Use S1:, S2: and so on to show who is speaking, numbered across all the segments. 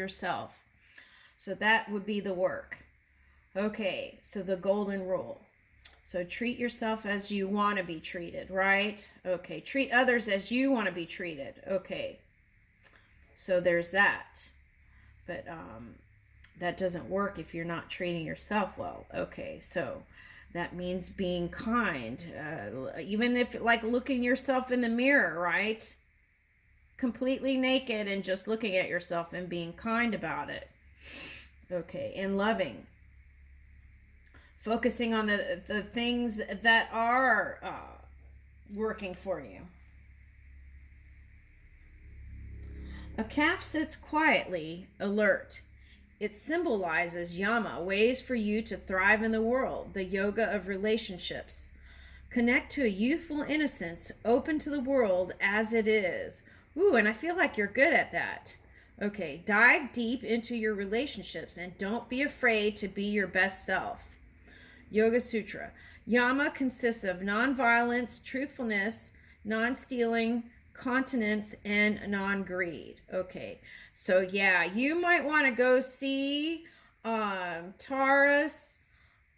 S1: yourself. So that would be the work. Okay, so the golden rule. So treat yourself as you want to be treated, right? Okay, treat others as you want to be treated. Okay, so there's that. But that doesn't work if you're not treating yourself well. Okay, so that means being kind. Even if, like, looking yourself in the mirror, right? Completely naked and just looking at yourself and being kind about it. Okay, and loving. Focusing on the things that are working for you. A calf sits quietly, alert. It symbolizes yama, ways for you to thrive in the world, the yoga of relationships. Connect to a youthful innocence, open to the world as it is. Ooh, and I feel like you're good at that. Okay, dive deep into your relationships and don't be afraid to be your best self. Yoga Sutra. Yama consists of non-violence, truthfulness, non-stealing, continence, and non-greed. Okay, so yeah, you might want to go see Taurus,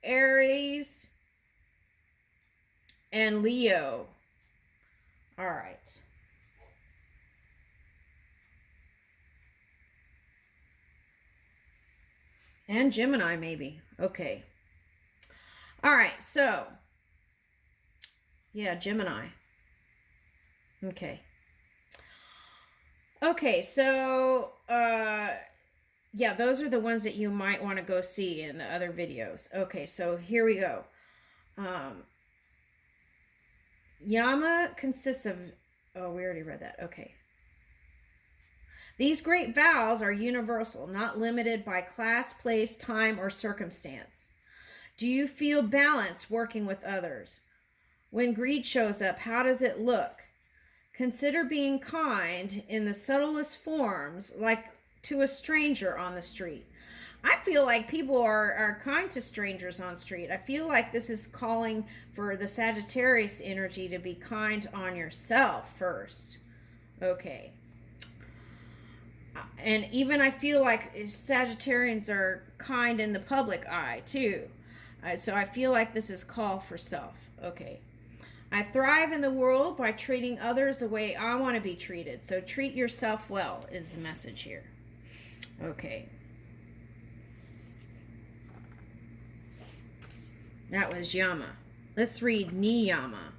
S1: Aries, and Leo. All right. And Gemini, maybe. Okay. All right, so yeah, Gemini. Okay. Okay, so yeah, those are the ones that you might want to go see in the other videos. Okay, so here we go. Yama consists of, oh, we already read that. Okay. These great vows are universal, not limited by class, place, time, or circumstance. Do you feel balanced working with others? When greed shows up, how does it look? Consider being kind in the subtlest forms, like to a stranger on the street. I feel like people are kind to strangers on the street. I feel like this is calling for the Sagittarius energy to be kind on yourself first. Okay. And even I feel like Sagittarians are kind in the public eye too. So I feel like this is call for self. Okay. I thrive in the world by treating others the way I want to be treated. So treat yourself well is the message here. Okay. That was Yama. Let's read Niyama.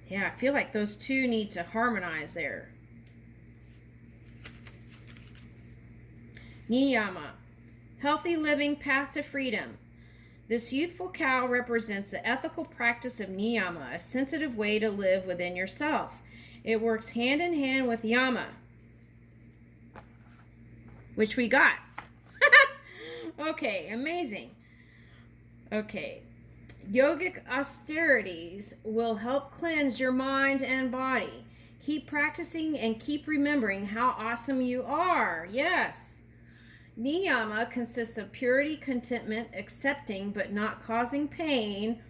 S1: Yeah, I feel like those two need to harmonize there. Niyama, healthy living, path to freedom. This youthful cow represents the ethical practice of niyama, a sensitive way to live within yourself. It works hand in hand with yama, which we got. Okay, amazing. Okay, yogic austerities will help cleanse your mind and body. Keep practicing and keep remembering how awesome you are. Yes. Niyama consists of purity, contentment, accepting but not causing pain,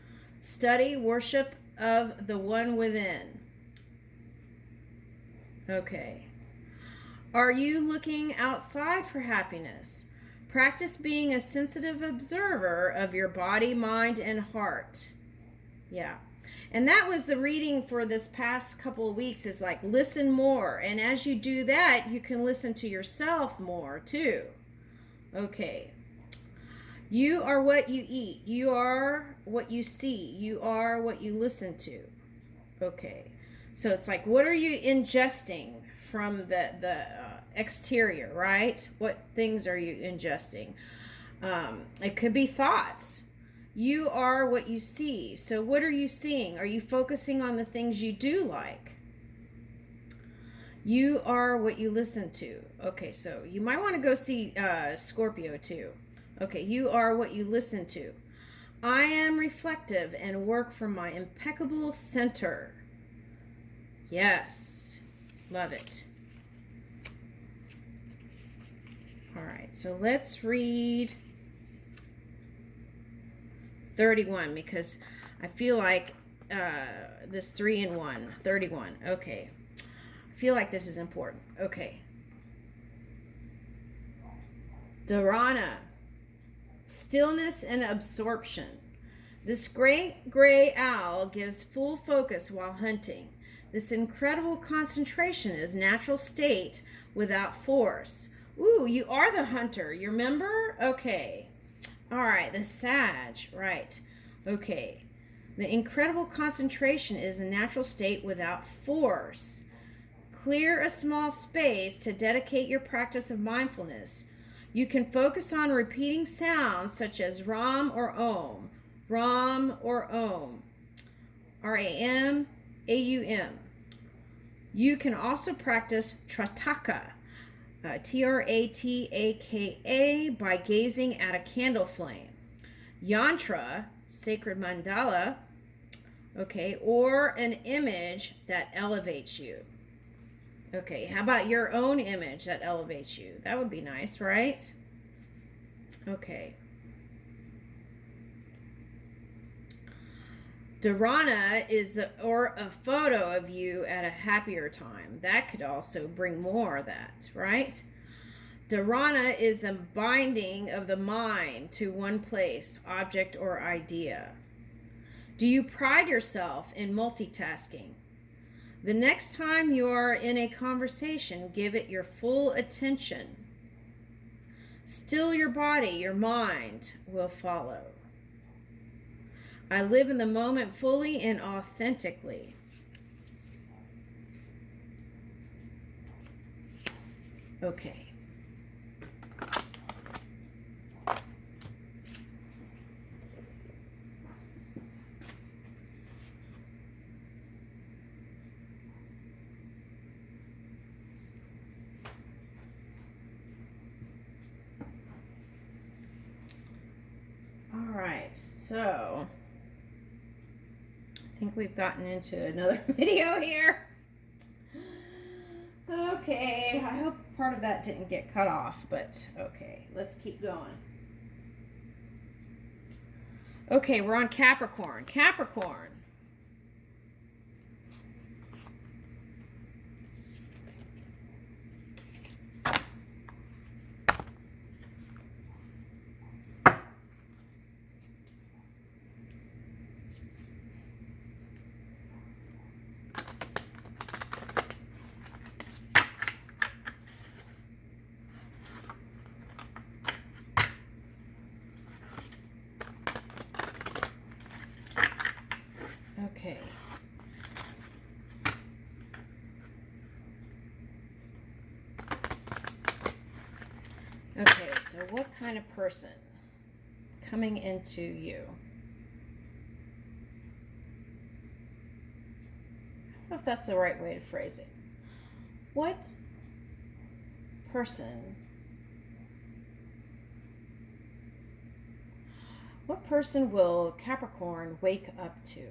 S1: study, worship of the one within. Okay. Are you looking outside for happiness? Practice being a sensitive observer of your body, mind, and heart. Yeah. And that was the reading for this past couple of weeks, is like listen more. And as you do that, you can listen to yourself more too. Okay. You are what you eat. You are what you see. You are what you listen to. Okay. So it's like, what are you ingesting from the exterior, right? What things are you ingesting? It could be thoughts. You are what you see. So what are you seeing? Are you focusing on the things you do like? You are what you listen to. Okay, so you might want to go see Scorpio too. Okay, you are what you listen to. I am reflective and work from my impeccable center. Yes, love it. All right, so let's read 31 because I feel like this 3 in 1, 31. Okay. I feel like this is important. Okay. Dharana, stillness and absorption. This great gray owl gives full focus while hunting. This incredible concentration is natural state without force. Ooh, you are the hunter. You remember? Okay. All right, the Sag. Right. Okay. The incredible concentration is a natural state without force. Clear a small space to dedicate your practice of mindfulness. You can focus on repeating sounds such as Ram or Om. Ram or Om. Ram, Aum. You can also practice Trataka, Trataka, by gazing at a candle flame. Yantra, sacred mandala, okay, or an image that elevates you. Okay, how about your own image that elevates you? That would be nice, right? Okay. Dharana is or a photo of you at a happier time. That could also bring more of that, right? Dharana is the binding of the mind to one place, object, or idea. Do you pride yourself in multitasking? The next time you're in a conversation, give it your full attention. Still your body, your mind will follow. I live in the moment fully and authentically. Okay. All right, so I think we've gotten into another video here. Okay, I hope part of that didn't get cut off, but okay, let's keep going. Okay, we're on Capricorn. Capricorn. Okay. Okay, so what kind of person coming into you? I don't know if that's the right way to phrase it. What person will Capricorn wake up to?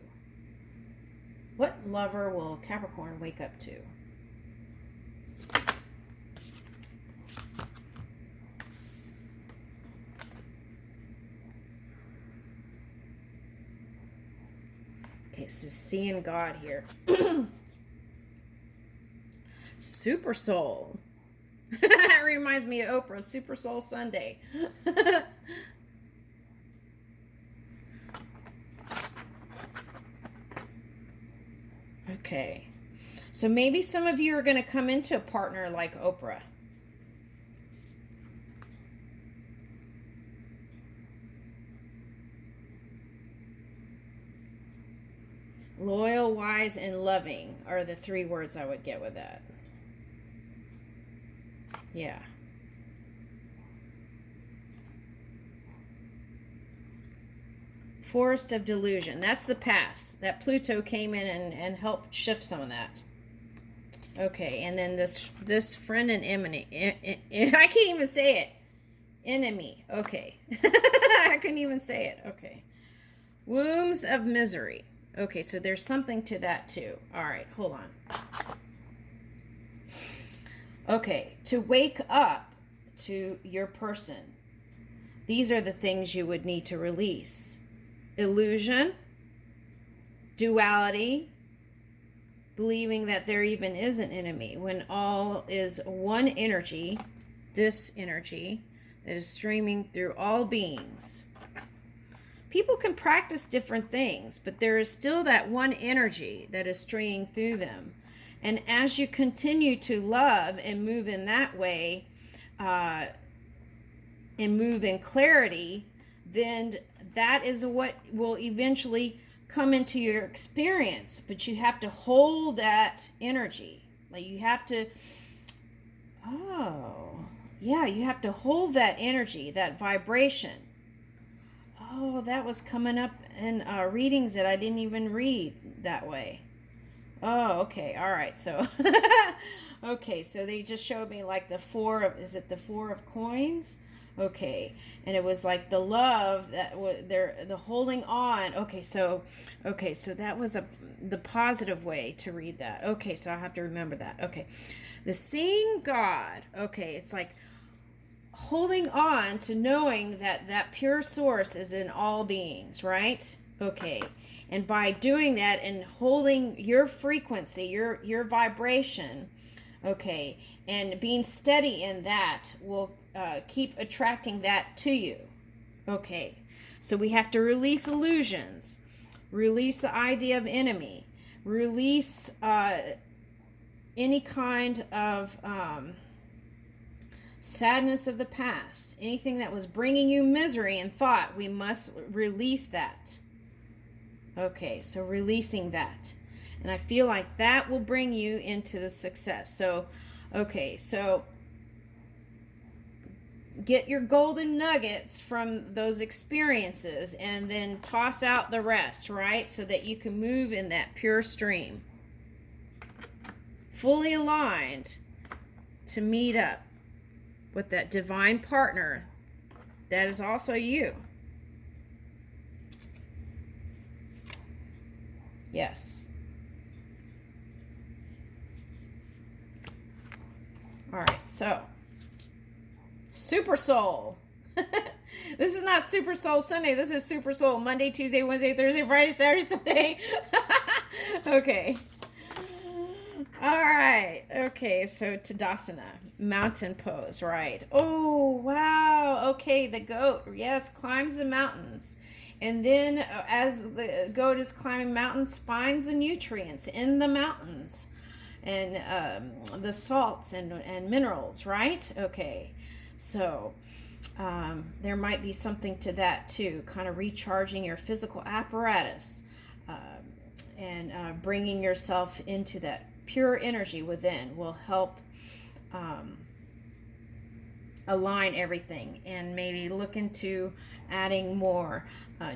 S1: What lover will Capricorn wake up to? Okay, so seeing God here. Super Soul. That reminds me of Oprah's Super Soul Sunday. Okay, so maybe some of you are going to come into a partner like Oprah. Loyal, wise, and loving are the 3 words I would get with that. Yeah. Forest of Delusion. That's the past. That Pluto came in and helped shift some of that. Okay, and then this friend and enemy. I can't even say it. Enemy. Okay. I couldn't even say it. Okay. Wombs of misery. Okay, so there's something to that too. All right, hold on. Okay, to wake up to your person, these are the things you would need to release. Illusion, duality, believing that there even is an enemy when all is one energy, this energy that is streaming through all beings. People can practice different things, but there is still that one energy that is streaming through them. And as you continue to love and move in that way, and move in clarity, then that is what will eventually come into your experience. But you have to hold that energy. Like you have to, you have to hold that energy, that vibration. Oh, that was coming up in readings that I didn't even read that way. Oh, okay. All right. So, okay. So they just showed me like the is it the 4 of coins? Okay. And it was like the love that the holding on. Okay. So that was the positive way to read that. Okay. So I have to remember that. Okay. The seeing God. Okay. It's like holding on to knowing that that pure source is in all beings, right? Okay. And by doing that and holding your frequency, your vibration, okay, and being steady in that will keep attracting that to you. Okay. So we have to release illusions, release the idea of enemy, release any kind of sadness of the past, anything that was bringing you misery and thought. We must release that. Okay, so releasing that. And I feel like that will bring you into the success. So, okay, so get your golden nuggets from those experiences and then toss out the rest, right? So that you can move in that pure stream. Fully aligned to meet up with that divine partner that is also you. Yes. All right, so Super Soul. This is not Super Soul Sunday. This is Super Soul Monday, Tuesday, Wednesday, Thursday, Friday, Saturday, Sunday. Okay. All right. Okay, so Tadasana, mountain pose, right? Oh, wow. Okay, the goat, yes, climbs the mountains. And then as the goat is climbing mountains, finds the nutrients in the mountains and the salts and minerals, right? Okay, so there might be something to that too, kind of recharging your physical apparatus and bringing yourself into that pure energy within will help align everything, and maybe look into adding more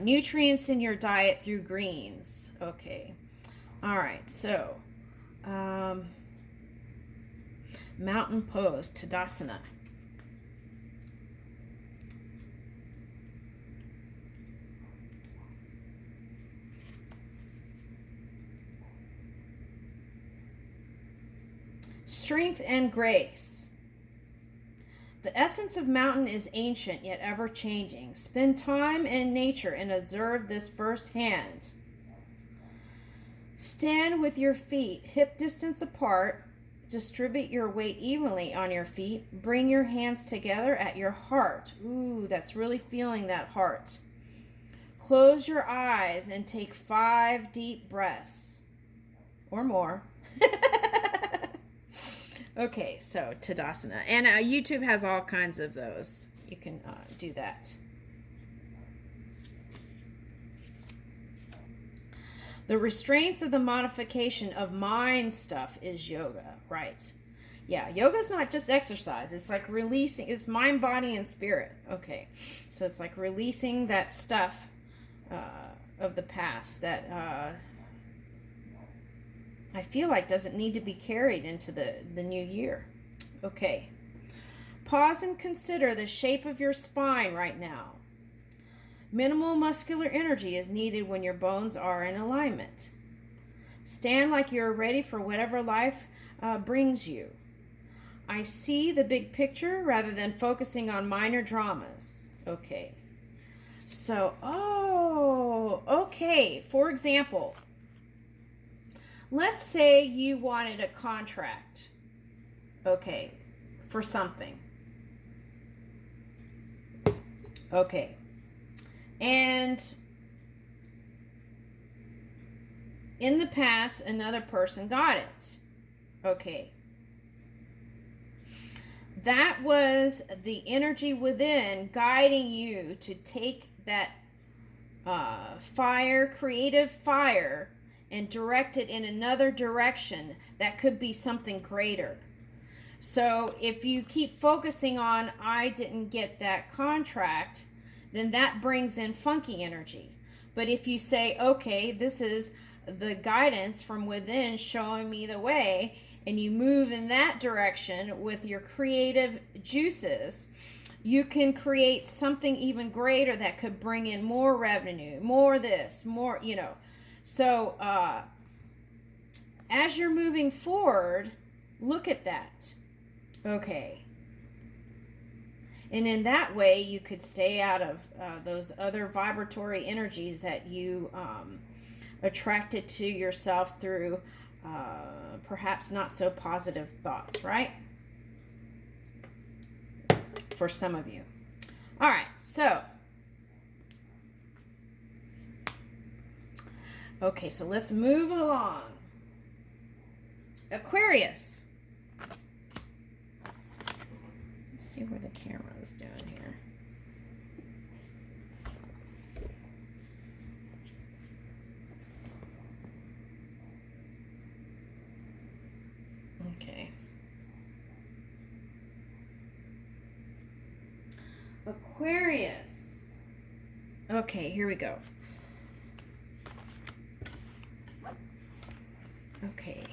S1: nutrients in your diet through greens. Okay. All right. So mountain pose, Tadasana. Strength and grace. The essence of mountain is ancient yet ever changing. Spend time in nature and observe this firsthand. Stand with your feet hip distance apart. Distribute your weight evenly on your feet. Bring your hands together at your heart. Ooh, that's really feeling that heart. Close your eyes and take 5 deep breaths or more. Okay, so Tadasana. And YouTube has all kinds of those. You can do that. The restraints of the modification of mind stuff is yoga, right? Yeah, yoga's not just exercise. It's like releasing, it's mind, body, and spirit. Okay, so it's like releasing that stuff of the past that I feel like doesn't need to be carried into the new year. Okay. Pause and consider the shape of your spine right now. Minimal muscular energy is needed when your bones are in alignment. Stand like you're ready for whatever life brings you. I see the big picture rather than focusing on minor dramas. Okay. So, okay. For example, let's say you wanted a contract, okay, for something. Okay. And in the past, another person got it. Okay. That was the energy within guiding you to take that fire, creative fire, and direct it in another direction that could be something greater. So if you keep focusing on, I didn't get that contract, then that brings in funky energy. But if you say, okay, this is the guidance from within showing me the way, and you move in that direction with your creative juices, you can create something even greater that could bring in more revenue, more this, more, you know. So as you're moving forward, look at that. Okay. And in that way, you could stay out of those other vibratory energies that you attracted to yourself through perhaps not so positive thoughts, right? For some of you. All right, so. Okay, so let's move along. Aquarius. Let's see where the camera is doing here. Okay. Aquarius. Okay, here we go. Okay.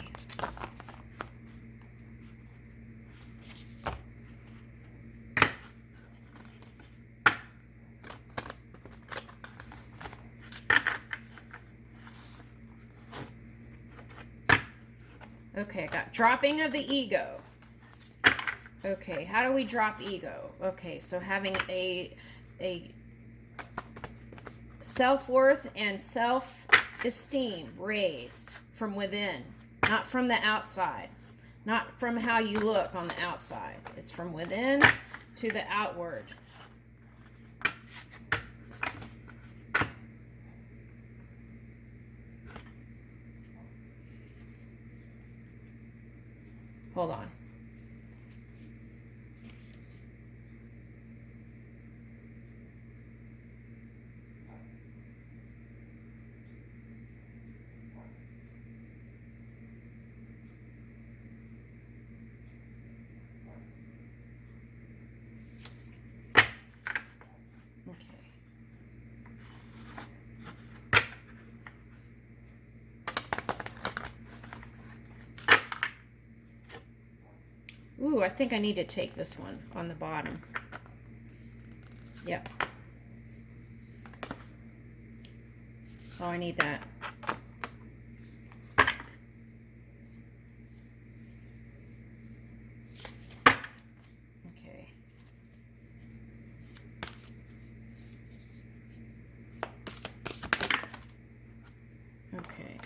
S1: Okay, I got dropping of the ego. Okay, how do we drop ego? Okay, so having a self-worth and self-esteem raised from within, not from the outside, not from how you look on the outside. It's from within to the outward. Hold on. Ooh, I think I need to take this one on the bottom. Yep. Oh, I need that. Okay. Okay.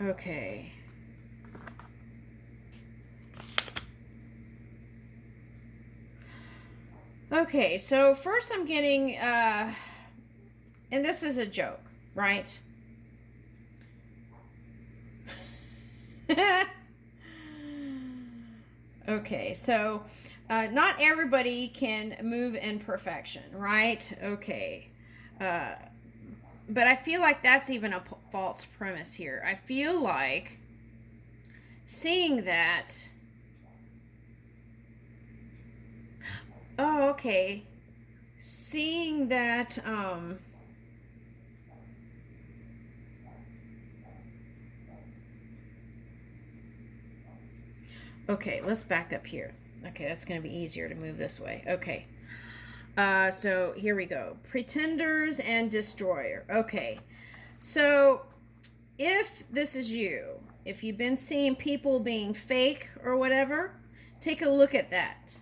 S1: Okay. Okay, so first I'm getting, and this is a joke, right? Okay, so not everybody can move in perfection, right? Okay. But I feel like that's even a false premise here. I feel like seeing that. Oh, okay. Seeing that. Okay, let's back up here. Okay, that's going to be easier to move this way. Okay. So here we go. Pretenders and destroyer. Okay. So if this is you, if you've been seeing people being fake or whatever, take a look at that.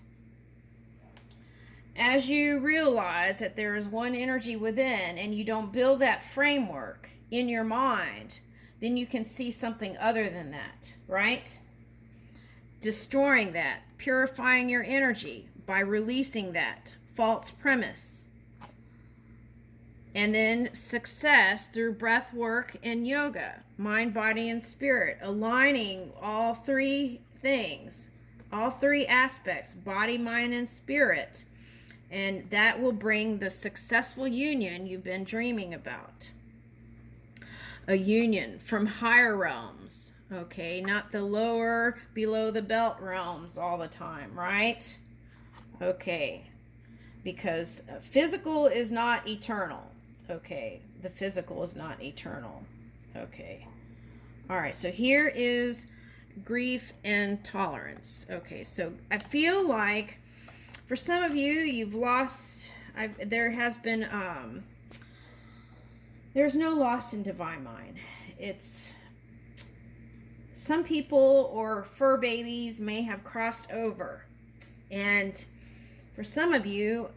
S1: As you realize that there is one energy within and you don't build that framework in your mind, then you can see something other than that, right? Destroying that, purifying your energy by releasing that false premise. And then success through breath work and yoga, mind, body, and spirit, aligning all three things, all three aspects, body, mind, and spirit. And that will bring the successful union you've been dreaming about. A union from higher realms, okay? Not the lower, below the belt realms all the time, right? Okay. Because physical is not eternal. Okay. The physical is not eternal. Okay. All right. So here is grief and tolerance. Okay. So I feel like for some of you, you've lost, there has been, there's no loss in divine mind. It's, some people or fur babies may have crossed over. And for some of you,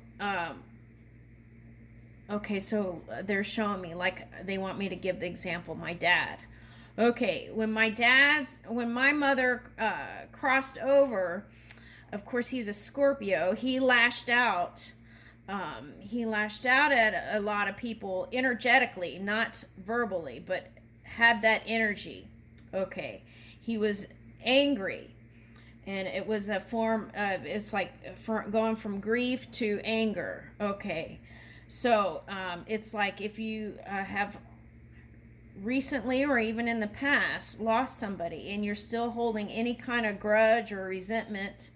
S1: okay, so they're showing me, like, they want me to give the example, my dad. Okay, when my mother crossed over, of course, he's a Scorpio, he lashed out at a lot of people energetically, not verbally, but had that energy. Okay, he was angry. And it was a form of, it's like going from grief to anger. Okay. So it's like if you have recently or even in the past lost somebody and you're still holding any kind of grudge or resentment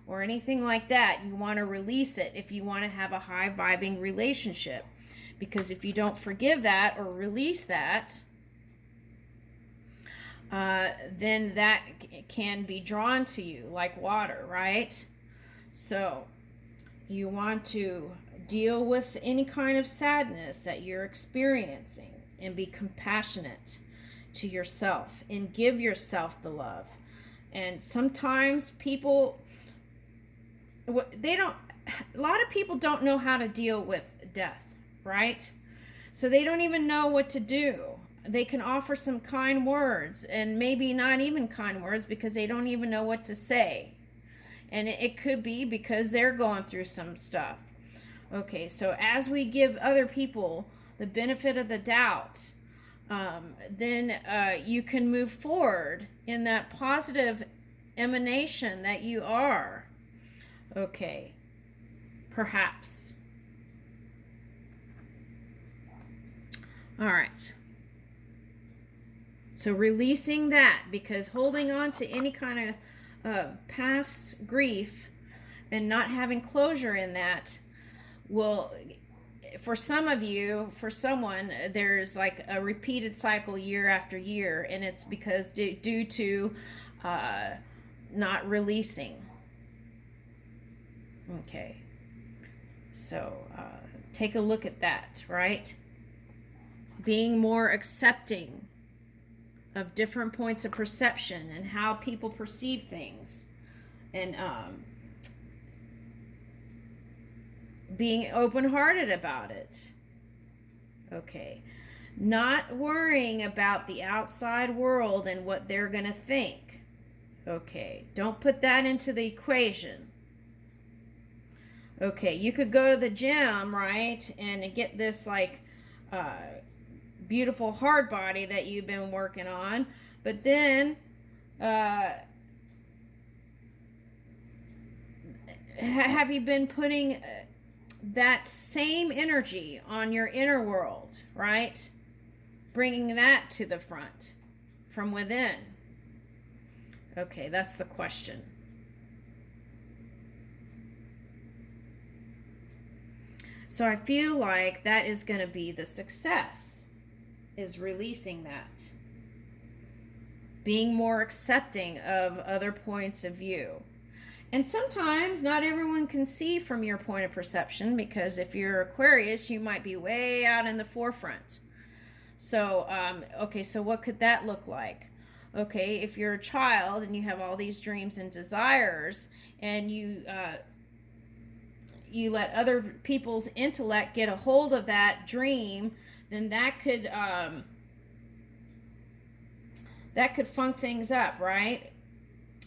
S1: or anything like that, you want to release it if you want to have a high vibing relationship. Because if you don't forgive that or release that, then that can be drawn to you like water, right? So you want to deal with any kind of sadness that you're experiencing and be compassionate to yourself and give yourself the love. And sometimes people, a lot of people don't know how to deal with death, right? So they don't even know what to do. They can offer some kind words and maybe not even kind words because they don't even know what to say. And it could be because they're going through some stuff. Okay, so as we give other people the benefit of the doubt, then you can move forward in that positive emanation that you are. Okay, perhaps. All right. So releasing that, because holding on to any kind of past grief and not having closure in that will, for some of you, for someone, there's like a repeated cycle year after year, and it's because due to not releasing. Okay. So take a look at that, right? Being more accepting of different points of perception and how people perceive things, and being open-hearted about it. Okay. Not worrying about the outside world and what they're going to think. Okay. Don't put that into the equation. Okay. You could go to the gym, right, and get this like beautiful hard body that you've been working on, but then have you been putting that same energy on your inner world, right? Bringing that to the front from within. Okay, that's the question. So I feel like that is going to be the success, is releasing that. Being more accepting of other points of view. And sometimes not everyone can see from your point of perception, because if you're Aquarius, you might be way out in the forefront. So, okay, so what could that look like? Okay, if you're a child and you have all these dreams and desires, and you you let other people's intellect get a hold of that dream, then that could funk things up, right?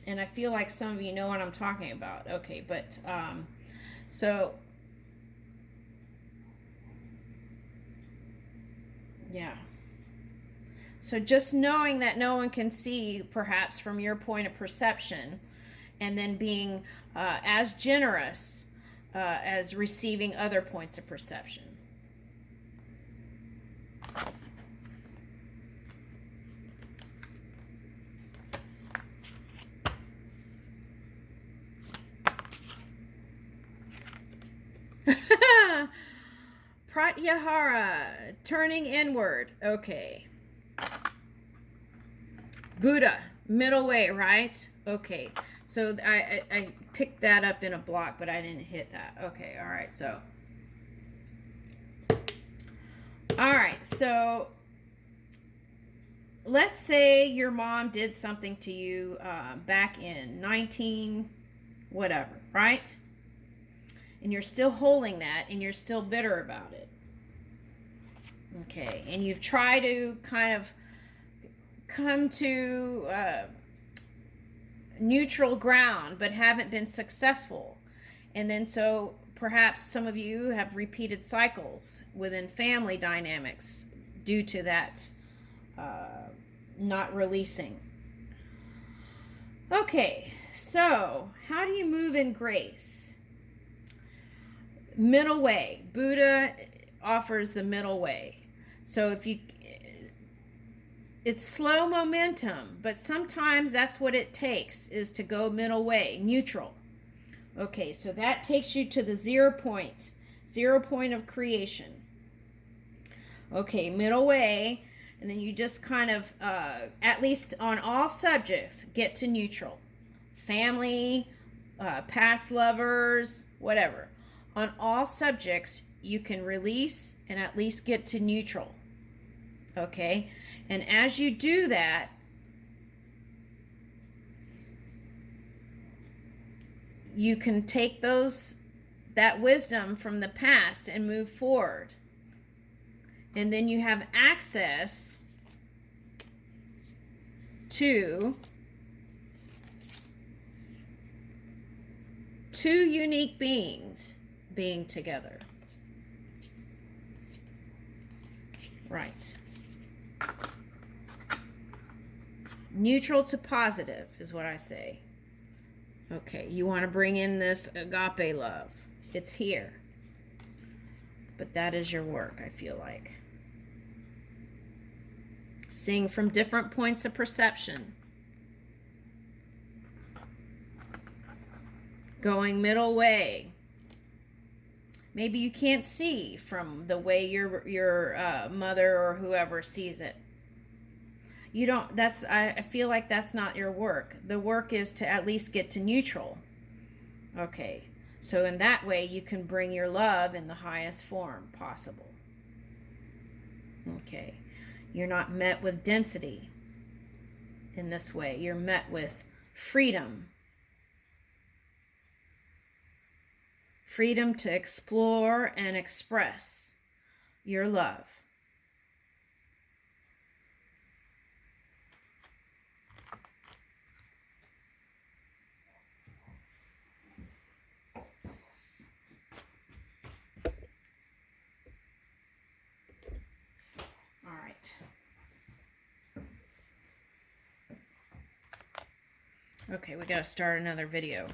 S1: And I feel like some of you know what I'm talking about. Okay, but so yeah. So just knowing that no one can see, perhaps from your point of perception, and then being as generous as receiving other points of perception. Pratyahara, turning inward. Okay. Buddha, middle way, right? Okay. So I picked that up in a block, but I didn't hit that. Okay, all right. So, all right. So let's say your mom did something to you back in 19 whatever, right? And you're still holding that, and you're still bitter about it. Okay, and you've tried to kind of come to neutral ground, but haven't been successful. And then so perhaps some of you have repeated cycles within family dynamics due to that not releasing. Okay, so how do you move in grace? Middle way. Buddha offers the middle way. So it's slow momentum, but sometimes that's what it takes, is to go middle way, neutral. Okay, so that takes you to the 0 point of creation. Okay, middle way, and then you just kind of, at least on all subjects, get to neutral. Family, past lovers, whatever. On all subjects, you can release and at least get to neutral. Okay? And as you do that, you can take that wisdom from the past and move forward. And then you have access to 2 unique beings being together. Right. Neutral to positive is what I say. Okay, you want to bring in this agape love. It's here. But that is your work, I feel like. Seeing from different points of perception. Going middle way. Maybe you can't see from the way your mother or whoever sees it. You don't, I feel like that's not your work. The work is to at least get to neutral. Okay, so in that way you can bring your love in the highest form possible. Okay, you're not met with density in this way. You're met with freedom. Freedom to explore and express your love. All right. Okay, we got to start another video.